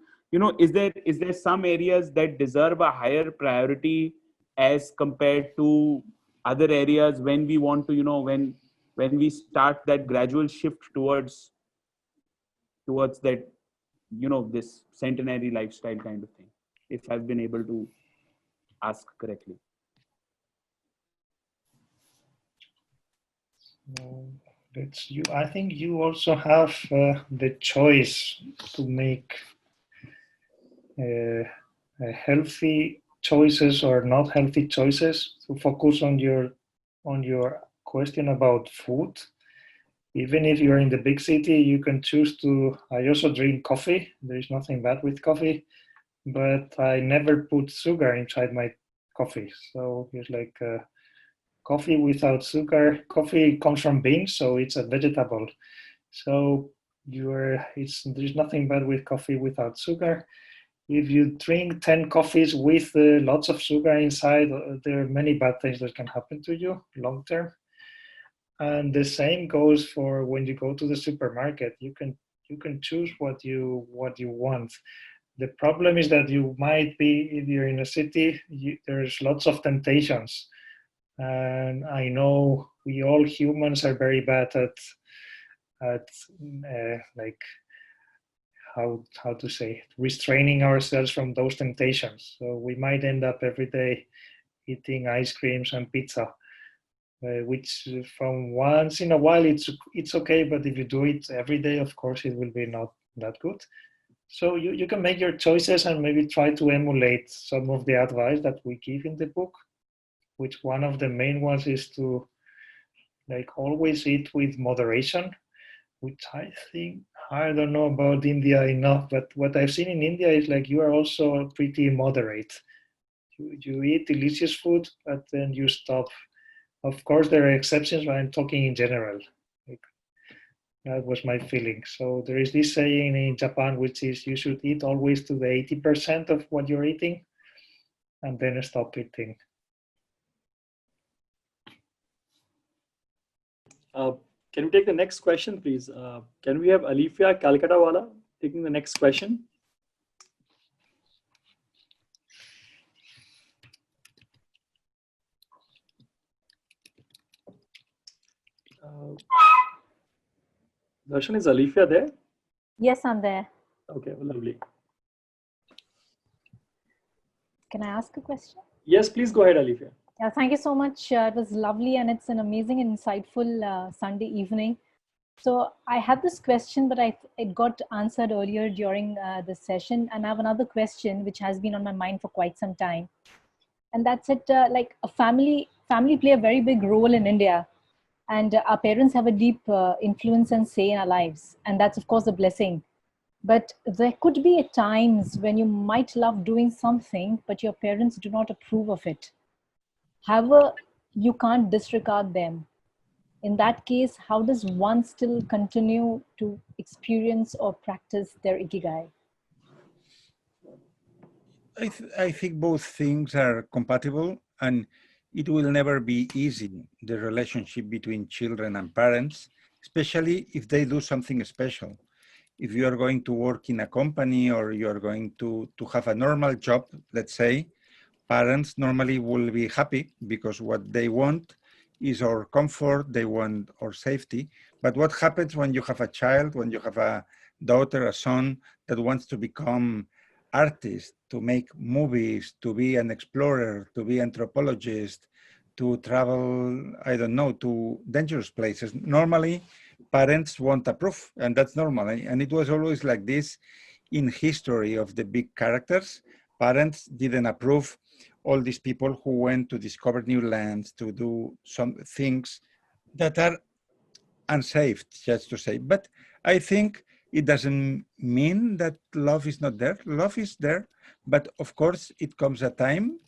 [SPEAKER 9] is there some areas that deserve a higher priority as compared to other areas, when we want to when we start that gradual shift towards that this centenary lifestyle kind of thing, if I've been able to ask correctly?
[SPEAKER 4] It's you. I think you also have the choice to make healthy choices or not healthy choices. To focus on your question about food. Even if you're in the big city, you can choose to. I also drink coffee. There is nothing bad with coffee, but I never put sugar inside my coffee. So it's like coffee without sugar. Coffee comes from beans, so it's a vegetable. So there's nothing bad with coffee without sugar. if you drink 10 coffees with lots of sugar inside, there are many bad things that can happen to you long term. And the same goes for when you go to the supermarket. You can choose what you want. The problem is that you might be, if you're in a city, there's lots of temptations. And I know we all humans are very bad at like how to say it, restraining ourselves from those temptations. So we might end up every day eating ice creams and pizza, which from once in a while it's okay, but if you do it every day, of course it will be not that good. So you can make your choices and maybe try to emulate some of the advice that we give in the book, which one of the main ones is to like always eat with moderation, which I think, I don't know about India enough, but what I've seen in India is like you are also pretty moderate. You eat delicious food, but then you stop. Of course, there are exceptions, but I'm talking in general. Like, that was my feeling. So there is this saying in Japan, which is you should eat always to the 80% of what you're eating, and then stop eating.
[SPEAKER 3] Can we take the next question, please? Can we have Alifia Calcutta Wala taking the next question? Darshan, is Alifia there?
[SPEAKER 10] Yes, I'm there.
[SPEAKER 3] Okay, lovely.
[SPEAKER 10] Can I ask a question?
[SPEAKER 3] Yes, please go ahead, Alifia.
[SPEAKER 10] Yeah, thank you so much. It was lovely, and it's an amazing and insightful Sunday evening. So I had this question, but it got answered earlier during the session. And I have another question, which has been on my mind for quite some time. And that's it, like a family play a very big role in India. And our parents have a deep influence and say in our lives. And that's, of course, a blessing. But there could be at times when you might love doing something, but your parents do not approve of it. However, you can't disregard them. In that case, how does one still continue to experience or practice their Ikigai?
[SPEAKER 1] I think both things are compatible, and it will never be easy, the relationship between children and parents, especially if they do something special. If you are going to work in a company or you are going to have a normal job, let's say, parents normally will be happy because what they want is our comfort, they want our safety. But what happens when you have a child, when you have a daughter, a son that wants to become artist, to make movies, to be an explorer, to be anthropologist, to travel, I don't know, to dangerous places? Normally, parents won't approve, and that's normal. And it was always like this in history of the big characters. Parents didn't approve all these people who went to discover new lands, to do some things that are unsafe, just to say. But I think it doesn't mean that love is not there. Love is there, but of course it comes a time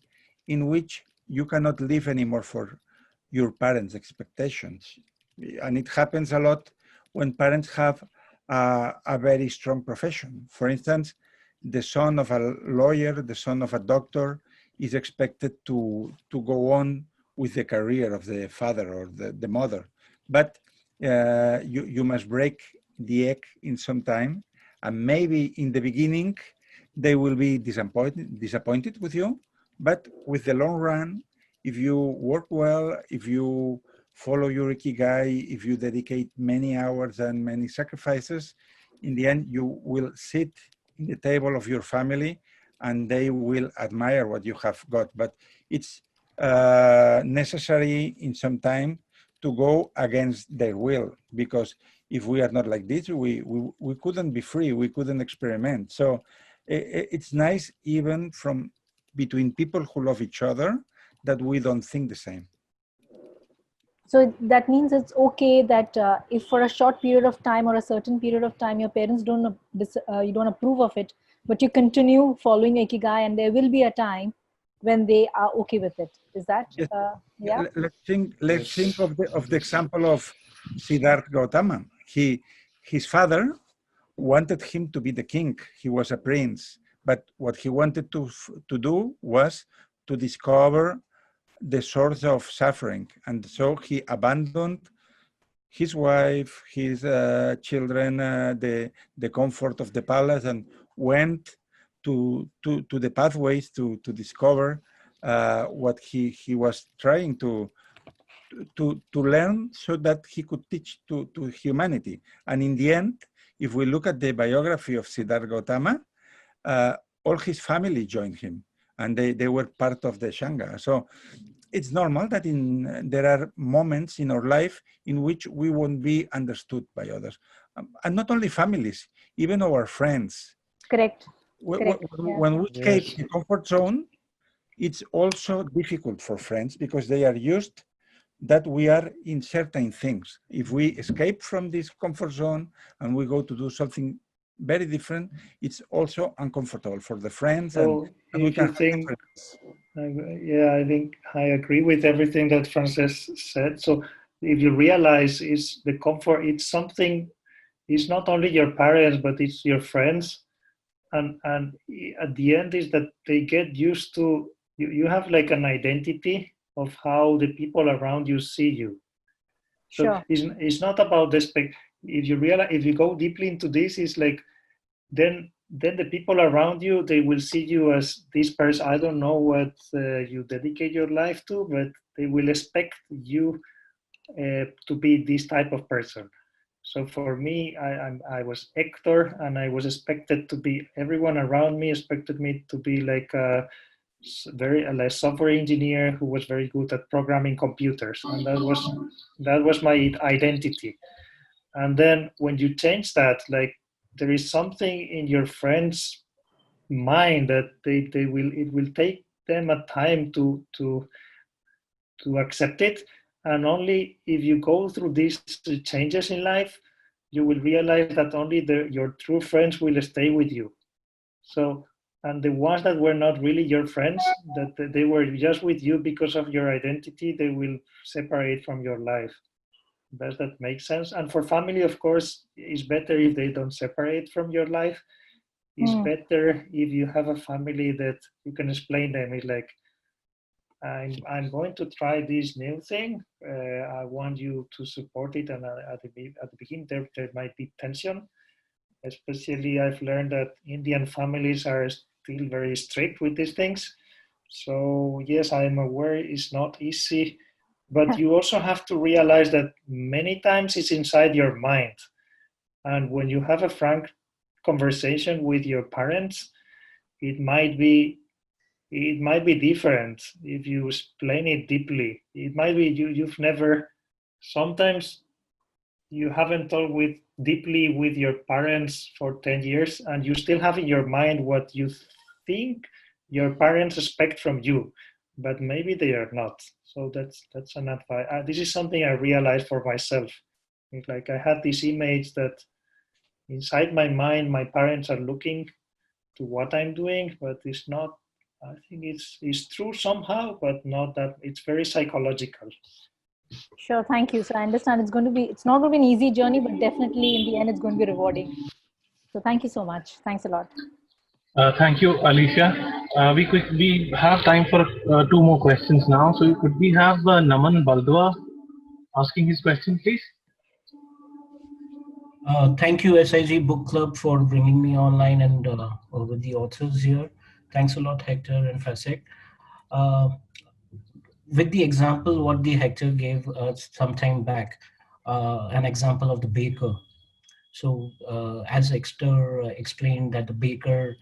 [SPEAKER 1] in which you cannot live anymore for your parents' expectations. And it happens a lot when parents have a very strong profession. For instance, the son of a lawyer, the son of a doctor is expected to go on with the career of the father or the mother. But you must break the egg in some time. And maybe in the beginning, they will be disappointed with you. But with the long run, if you work well, if you follow your Ikigai, if you dedicate many hours and many sacrifices, in the end, you will sit in the table of your family and they will admire what you have got. But it's necessary in some time to go against their will, because if we are not like this, we couldn't be free, we couldn't experiment. So it's nice even from between people who love each other that we don't think the same.
[SPEAKER 10] So that means it's okay that if for a short period of time or a certain period of time your parents you don't approve of it, but you continue following Ikigai, and there will be a time when they are okay with it. Is that
[SPEAKER 1] yes.
[SPEAKER 10] yeah?
[SPEAKER 1] Let's think of the example of Siddhartha Gautama. His father wanted him to be the king. He was a prince, but what he wanted to do was to discover the source of suffering. And so he abandoned his wife, his children, the comfort of the palace, and went to the pathways to discover what he was trying to learn, so that he could teach to humanity. And in the end, if we look at the biography of Siddhartha Gautama, all his family joined him, and they were part of the Sangha. So it's normal that there are moments in our life in which we won't be understood by others. And not only families, even our friends.
[SPEAKER 10] Correct.
[SPEAKER 1] When we escape the comfort zone, it's also difficult for friends, because they are used that we are in certain things. If we escape from this comfort zone and we go to do something very different, it's also uncomfortable for the friends.
[SPEAKER 4] So
[SPEAKER 1] and we
[SPEAKER 4] if
[SPEAKER 1] can
[SPEAKER 4] you think, yeah, I think I agree with everything that Fransesc said. So if you realize is the comfort, it's something, it's not only your parents, but it's your friends. And at the end is that they get used to, you have like an identity of how the people around you see you. So
[SPEAKER 10] Sure.
[SPEAKER 4] it's not about the if you realize, if you go deeply into this, it's like, then the people around you, they will see you as this person. I don't know what you dedicate your life to, but they will expect you to be this type of person. So for me, I was Hector, and I was expected to be, everyone around me expected me to be like a software engineer who was very good at programming computers, and that was my identity. And then when you change that, like, there is something in your friend's mind that it will take them a time to accept it. And only if you go through these changes in life, you will realize that only your true friends will stay with you. So, and the ones that were not really your friends, that they were just with you because of your identity, they will separate from your life. Does that make sense? And for family, of course, it's better if they don't separate from your life. It's better if you have a family that you can explain them. It's like, I'm going to try this new thing. I want you to support it. And at the beginning, there might be tension. Especially, I've learned that Indian families are still very strict with these things. So yes, I'm aware it's not easy, but you also have to realize that many times it's inside your mind. And when you have a frank conversation with your parents, it might be different if you explain it deeply. It might be you've never, sometimes you haven't talked deeply with your parents for 10 years, and you still have in your mind what you think your parents expect from you, but maybe they are not. So that's an advice. This is something I realized for myself. It's like I had this image that inside my mind, my parents are looking to what I'm doing, but it's not. I think it's true somehow, but not that. It's very psychological.
[SPEAKER 10] Sure, thank you. So I understand it's not going to be an easy journey, but definitely in the end, it's going to be rewarding. So thank you so much. Thanks a lot.
[SPEAKER 2] Thank you, Alicia. We have time for 2 more questions now. So could we have Naman Baldwa asking his question, please?
[SPEAKER 11] Thank you, SIG Book Club, for bringing me online and with the authors here. Thanks a lot, Hector and Fransesc. With the example what the Hector gave some time back, an example of the baker. So as Hector explained that the baker,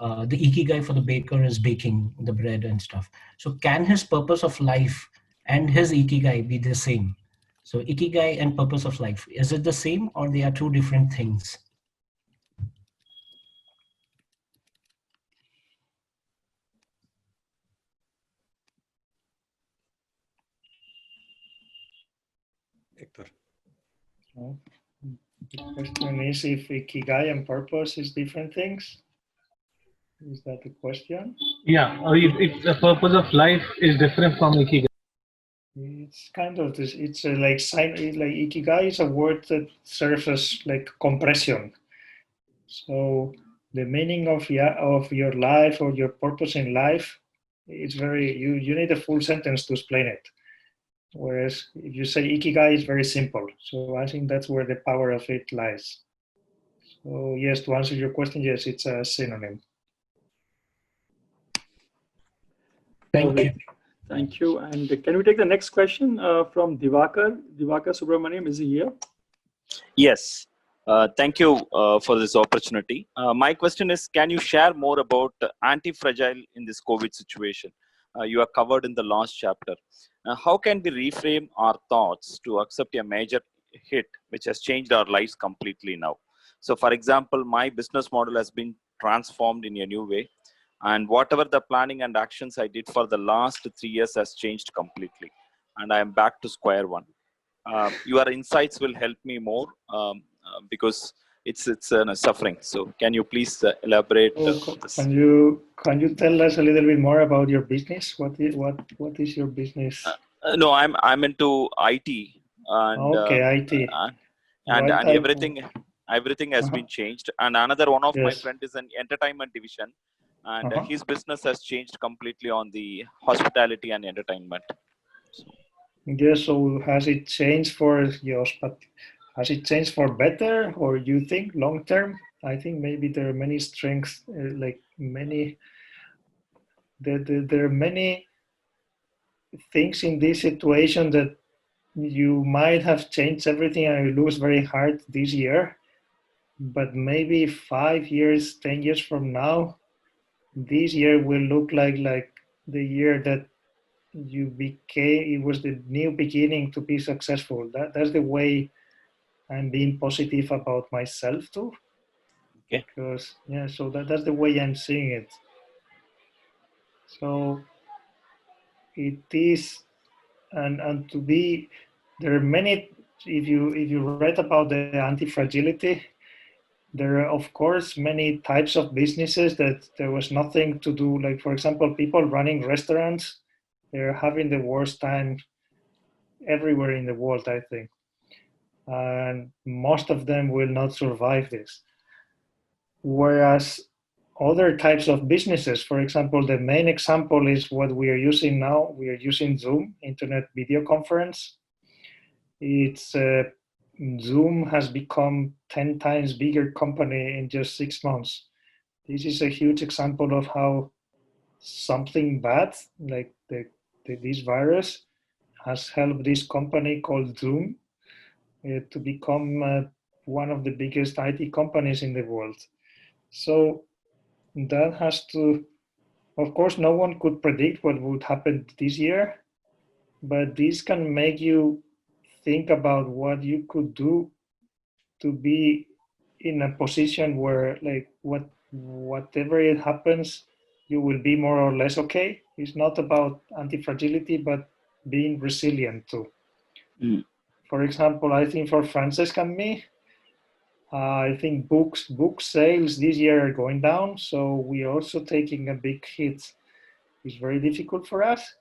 [SPEAKER 11] the Ikigai for the baker is baking the bread and stuff. So can his purpose of life and his Ikigai be the same? So Ikigai and purpose of life, is it the same or they are 2 different things?
[SPEAKER 1] Hector.
[SPEAKER 4] The question is if Ikigai and purpose is different things. Is that the question?
[SPEAKER 2] Yeah, if the purpose of life is different from Ikigai.
[SPEAKER 4] It's kind of this. It's like Ikigai is a word that serves as like compression. So the meaning of your life or your purpose in life, it's very, you need a full sentence to explain it. Whereas if you say Ikigai, it's very simple. So I think that's where the power of it lies. So yes, to answer your question, yes, it's a synonym.
[SPEAKER 11] Thank you.
[SPEAKER 3] Thank you. And can we take the next question from Divakar? Divakar Subramaniam, is he here?
[SPEAKER 12] Yes. Thank you for this opportunity. My question is, can you share more about anti-fragile in this COVID situation? You are covered in the last chapter. How can we reframe our thoughts to accept a major hit which has changed our lives completely now? So for example, my business model has been transformed in a new way, and whatever the planning and actions I did for the last 3 years has changed completely, and I am back to square one. Your insights will help me more because it's suffering. So can you please elaborate on this?
[SPEAKER 4] Can you tell us a little bit more about your business? What is your business?
[SPEAKER 12] No, I'm into IT, and
[SPEAKER 4] okay, IT.
[SPEAKER 12] and everything has been changed. And another one of my
[SPEAKER 4] Yes.
[SPEAKER 12] friend is an entertainment division, and his business has changed completely on the hospitality and entertainment. So,
[SPEAKER 4] Yes. So has it changed for yours? But has it changed for better, or you think long term? I think maybe there are many strengths, there are many things in this situation that you might have changed everything and it looks very hard this year, but maybe 5 years, 10 years from now, this year will look like the year that you became, it was the new beginning to be successful. That's the way I'm being positive about myself too.
[SPEAKER 12] okay.
[SPEAKER 4] Because so that's the way I'm seeing it. So it is, and to be, there are many, if you read about the anti-fragility, there are of course many types of businesses that there was nothing to do. Like for example, people running restaurants, they're having the worst time everywhere in the world, I think. And most of them will not survive this. Whereas other types of businesses, for example, the main example is what we are using now. We are using Zoom, internet video conference. It's Zoom has become 10 times bigger company in just 6 months. This is a huge example of how something bad, like this virus, has helped this company called Zoom to become one of the biggest IT companies in the world. So that has to, of course, no one could predict what would happen this year, but this can make you think about what you could do to be in a position where, like, whatever it happens, you will be more or less okay. It's not about anti-fragility, but being resilient too.
[SPEAKER 12] Mm.
[SPEAKER 4] For example, I think for Fransesc and me, I think book sales this year are going down, so we are also taking a big hit. It's very difficult for us,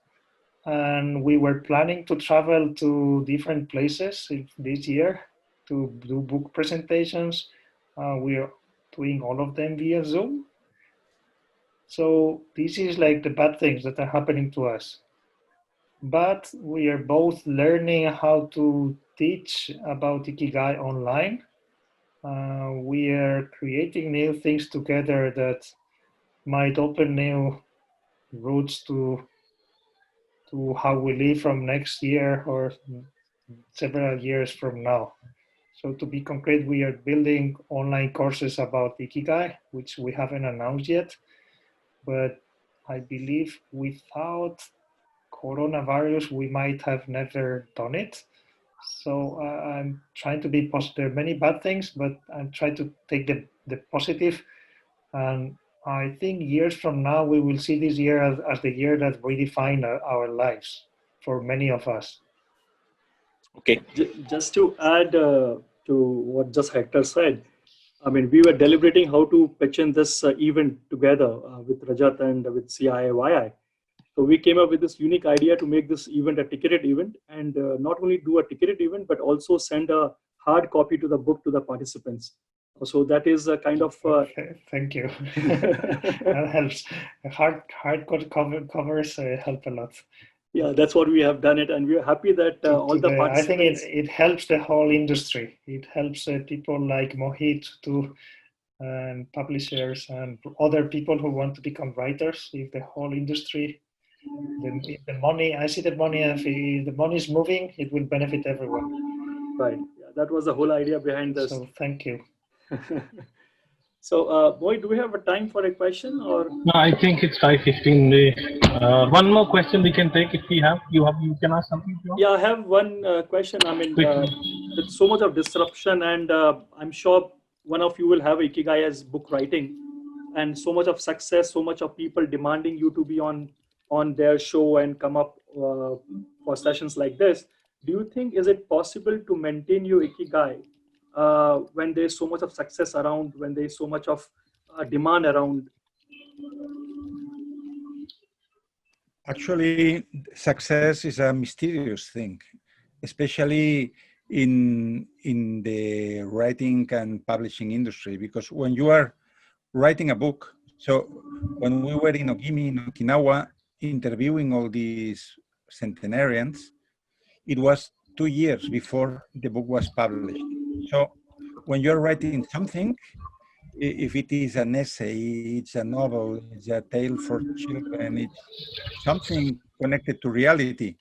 [SPEAKER 4] and we were planning to travel to different places this year to do book presentations. We are doing all of them via Zoom. So this is like the bad things that are happening to us. But we are both learning how to teach about Ikigai online. We are creating new things together that might open new routes to how we live from next year or several years from now. So to be concrete, we are building online courses about Ikigai, which we haven't announced yet. But I believe without coronavirus, we might have never done it. So I'm trying to be positive. There are many bad things, but I'm trying to take the positive. And I think years from now, we will see this year as the year that redefined our lives for many of us.
[SPEAKER 12] Okay.
[SPEAKER 3] Just to add to what just Hector said, I mean, we were deliberating how to pitch in this event together with Rajat and with CIAYI. So we came up with this unique idea to make this event a ticketed event, and not only do a ticketed event, but also send a hard copy to the book to the participants. So that is a kind of.
[SPEAKER 4] Thank you. That helps. Hardcore covers help a lot.
[SPEAKER 3] Yeah, that's what we have done it, and we are happy that all the
[SPEAKER 4] I think
[SPEAKER 3] participants.
[SPEAKER 4] it helps the whole industry. It helps people like Mohit too, and publishers and other people who want to become writers. If the whole industry, the money, I see that money. If the money is moving, it will benefit everyone.
[SPEAKER 3] Right. Yeah, that was the whole idea behind this.
[SPEAKER 4] So thank you.
[SPEAKER 3] So, boy, do we have a time for a question or?
[SPEAKER 2] No, I think it's 5:15. One more question we can take if we have. You can ask something. If you want.
[SPEAKER 3] Yeah, I have one question. I mean, with so much of disruption, and I'm sure one of you will have Ikigai as book writing, and so much of success, so much of people demanding you to be on their show and come up for sessions like this. Do you think is it possible to maintain your Ikigai when there's so much of success around, when there's so much of demand around?
[SPEAKER 1] Actually, success is a mysterious thing, especially in the writing and publishing industry, because when you are writing a book, so when we were in Ogimi, in Okinawa, interviewing all these centenarians, it was 2 years before the book was published. So when you're writing something, if it is an essay, it's a novel, it's a tale for children, it's something connected to reality,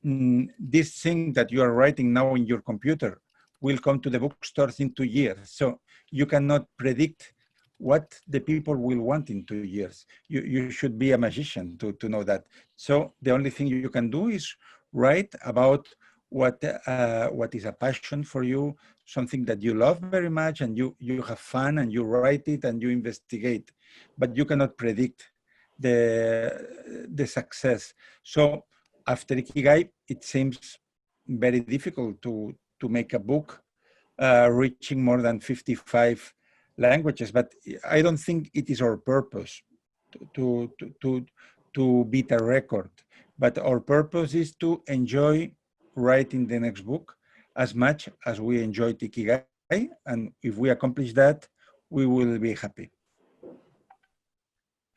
[SPEAKER 1] this thing that you are writing now in your computer will come to the bookstores in 2 years. So you cannot predict what the people will want in 2 years. You should be a magician to know that. So the only thing you can do is write about what is a passion for you, something that you love very much, and you have fun, and you write it and you investigate, but you cannot predict the success. So after Ikigai, it seems very difficult to make a book reaching more than 55 languages, but I don't think it is our purpose to beat a record. But our purpose is to enjoy writing the next book as much as we enjoyed Ikigai, and if we accomplish that, we will be happy.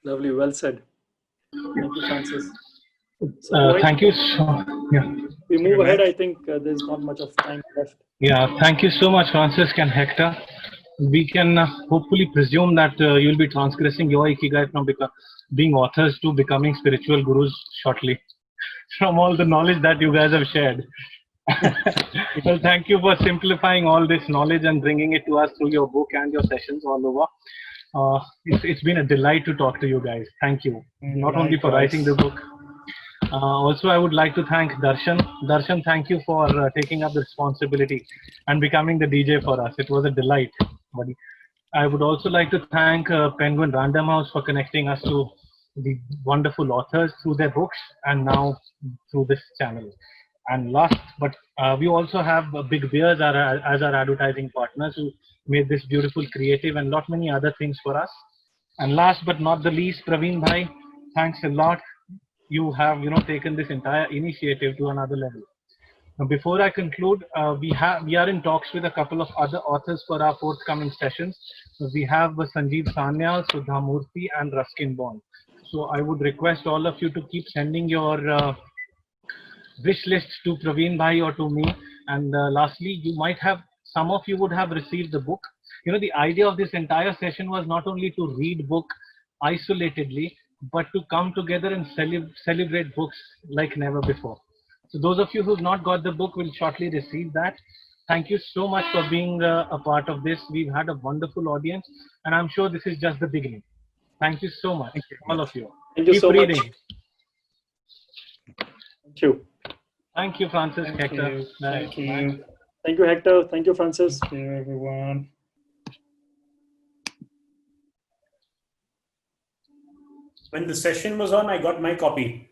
[SPEAKER 3] Lovely, well said. Thank you, Francis. So,
[SPEAKER 2] thank you. Yeah.
[SPEAKER 3] We move ahead. I think there's not much of time left.
[SPEAKER 2] Yeah, thank you so much, Fransesc and Hector. We can hopefully presume that you'll be transgressing your Ikigai from being authors to becoming spiritual gurus shortly, from all the knowledge that you guys have shared. Well, thank you for simplifying all this knowledge and bringing it to us through your book and your sessions all over. It's been a delight to talk to you guys. Thank you, not only for writing the book. Also, I would like to thank Darshan. Darshan, thank you for taking up the responsibility and becoming the DJ for us. It was a delight, buddy. I would also like to thank Penguin Random House for connecting us to the wonderful authors through their books and now through this channel. And last, but we also have Big Beers as our advertising partners who made this beautiful, creative, and lot many other things for us. And last but not the least, Praveen Bhai, thanks a lot. You have taken this entire initiative to another level. Now, before I conclude, we are in talks with a couple of other authors for our forthcoming sessions. We have Sanjeev Sanyal, Sudha Murthy, and Ruskin Bond. So I would request all of you to keep sending your wish lists to Praveen Bhai or to me. And lastly, some of you would have received the book. The idea of this entire session was not only to read book isolatedly, but to come together and celebrate books like never before. So those of you who've not got the book will shortly receive that. Thank you so much for being a part of this. We've had a wonderful audience, and I'm sure this is just the beginning. Thank you so much, all of you.
[SPEAKER 3] Thank you
[SPEAKER 2] Keep
[SPEAKER 3] so
[SPEAKER 2] reading.
[SPEAKER 3] much. Thank you.
[SPEAKER 2] Thank you, Francis, Hector.
[SPEAKER 4] Thank you.
[SPEAKER 3] Thank you, Hector. Thank you, Francis.
[SPEAKER 4] Thank you, everyone.
[SPEAKER 5] When the session was on, I got my copy.